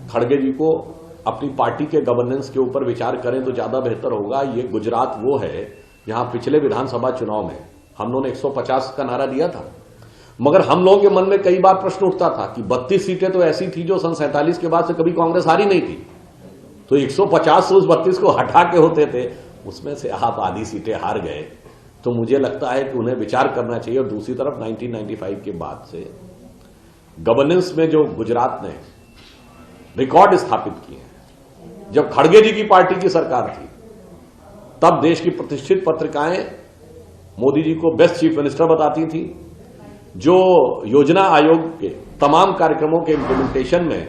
खड़गे जी को अपनी पार्टी के गवर्नेंस के ऊपर विचार करें तो ज्यादा बेहतर होगा। ये गुजरात वो है जहां पिछले विधानसभा चुनाव में हम लोगों ने 150 का नारा दिया था, मगर हम लोगों के मन में कई बार प्रश्न उठता था कि 32 सीटें तो ऐसी थी जो सन 47 के बाद से कभी कांग्रेस हारी नहीं थी, तो 150 से उस 32 को हटा के होते थे, उसमें से आप आधी सीटें हार गए। तो मुझे लगता है कि उन्हें विचार करना चाहिए। और दूसरी तरफ 1995 के बाद से गवर्नेंस में जो गुजरात ने रिकॉर्ड स्थापित किए हैं, जब खड़गे जी की पार्टी की सरकार थी तब देश की प्रतिष्ठित पत्रिकाएं मोदी जी को बेस्ट चीफ मिनिस्टर बताती थी। जो योजना आयोग के तमाम कार्यक्रमों के इंप्लीमेंटेशन में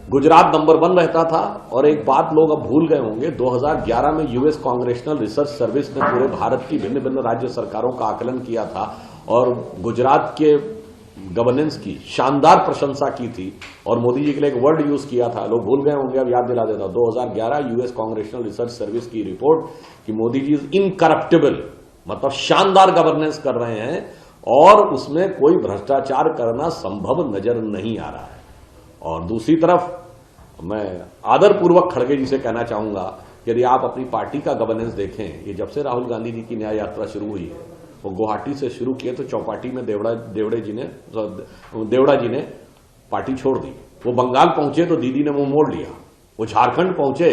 गुजरात नंबर 1 रहता था। और एक बात लोग अब भूल गए होंगे, 2011 में यूएस कांग्रेशनल रिसर्च सर्विस ने पूरे भारत की भिन्न भिन्न राज्य सरकारों का आकलन किया था और गुजरात के गवर्नेंस की शानदार प्रशंसा की थी। और मोदी जी के लिए एक वर्ड यूज किया था, लोग भूल गए होंगे, अब याद दिला देता हूं। 2011 यूएस कांग्रेशनल रिसर्च सर्विस की रिपोर्ट कि मोदी जी इज इनकरप्टेबल, मतलब शानदार गवर्नेंस कर रहे हैं और उसमें कोई भ्रष्टाचार करना संभव नजर नहीं आ रहा है। और दूसरी तरफ मैं आदरपूर्वक खड़गे जी से कहना चाहूंगा कि यदि आप अपनी पार्टी का गवर्नेंस देखें, ये जब से राहुल गांधी जी की न्याय यात्रा शुरू हुई है, वो गुवाहाटी से शुरू किए तो चौपाटी में देवड़ा जी ने पार्टी छोड़ दी। वो बंगाल पहुंचे तो दीदी ने मुंह मोड़ लिया। वो झारखंड पहुंचे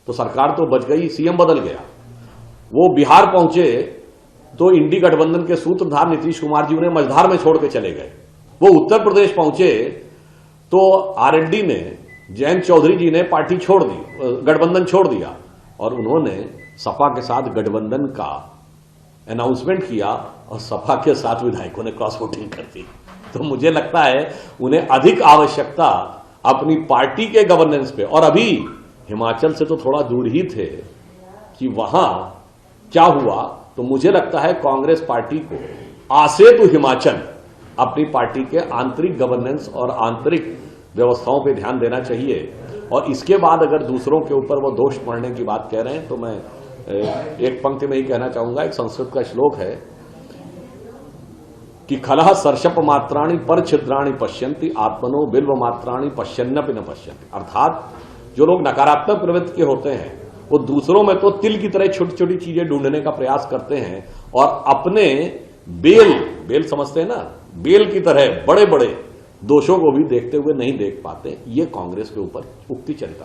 तो सरकार तो बच गई, सीएम बदल गया। वो बिहार पहुंचे तो इंडी गठबंधन के सूत्रधार नीतीश कुमार जी उन्हें मझधार में छोड़ के चले गए। वो उत्तर प्रदेश पहुंचे तो आरएलडी में जयंत चौधरी जी ने पार्टी छोड़ दी, गठबंधन छोड़ दिया और उन्होंने सपा के साथ गठबंधन का अनाउंसमेंट किया और सपा के साथ विधायकों ने क्रॉस वोटिंग कर दी। तो मुझे लगता है उन्हें अधिक आवश्यकता अपनी पार्टी के गवर्नेंस पे, और अभी हिमाचल से तो थोड़ा दूर ही थे कि वहां क्या हुआ। तो मुझे लगता है कांग्रेस पार्टी को आसेतु हिमाचल अपनी पार्टी के आंतरिक गवर्नेंस और आंतरिक व्यवस्थाओं पे ध्यान देना चाहिए। और इसके बाद अगर दूसरों के ऊपर वो दोष मढ़ने की बात कह रहे हैं तो मैं एक पंक्ति में ही कहना चाहूंगा। एक संस्कृत का श्लोक है कि खलह सर्षप मात्राणि पर छिद्राणि पश्यन्ति आत्मनो बिल्व मात्राणि पश्यन्नपि न पश्यन्ति। अर्थात जो लोग नकारात्मक प्रवृत्ति के होते हैं वो दूसरों में तो तिल की तरह छोटी छोटी चीजें ढूंढने का प्रयास करते हैं और अपने बेल समझते हैं ना, बेल की तरह बड़े बड़े दोषों को भी देखते हुए नहीं देख पाते। ये कांग्रेस के ऊपर उक्ति चरिता